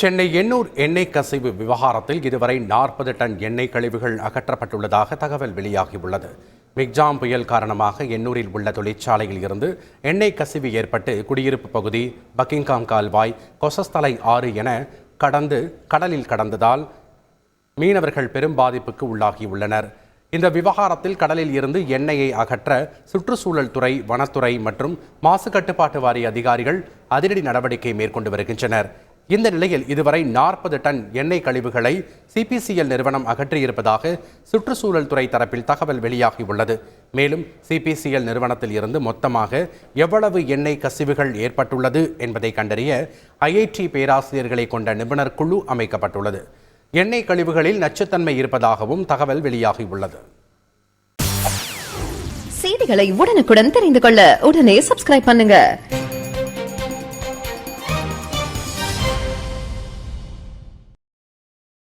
சென்னை எண்ணூர் எண்ணெய் கசிவு விவகாரத்தில் இதுவரை 40 டன் எண்ணெய் கழிவுகள் அகற்றப்பட்டுள்ளதாக தகவல் வெளியாகியுள்ளது. மிக்ஜாம் புயல் காரணமாக எண்ணூரில் உள்ள தொழிற்சாலையில் இருந்து எண்ணெய் கசிவு ஏற்பட்டு குடியிருப்பு பகுதி, பக்கிங்காம் கால்வாய், கொசஸ்தலை ஆறு என கடலில் கடந்ததால் மீனவர்கள் பெரும் பாதிப்புக்கு உள்ளாகியுள்ளனர். இந்த விவகாரத்தில் கடலில் இருந்து எண்ணெயை அகற்ற சுற்றுச்சூழல் துறை, வனத்துறை மற்றும் மாசு கட்டுப்பாட்டு வாரிய அதிகாரிகள் அதிரடி நடவடிக்கை மேற்கொண்டு வருகின்றனர். இந்த நிலையில் இதுவரை 40 டன் எண்ணெய் கழிவுகளை சிபிசிஎல் நிறுவனம் அகற்றியிருப்பதாக சுற்றுச்சூழல் துறை தரப்பில் தகவல் வெளியாகியுள்ளது. மேலும் சிபிசிஎல் நிறுவனத்தில் இருந்து மொத்தமாக எவ்வளவு எண்ணெய் கசிவுகள் ஏற்பட்டுள்ளது என்பதை கண்டறிய ஐஐடி பேராசிரியர்களை கொண்ட நிபுணர் குழு அமைக்கப்பட்டுள்ளது. எண்ணெய் கழிவுகளில் நச்சுத்தன்மை இருப்பதாகவும் தகவல் வெளியாகியுள்ளது. செய்திகளை உடனுக்குடன் தெரிந்து கொள்ள உடனே சப்ஸ்கிரைப் பண்ணுங்க.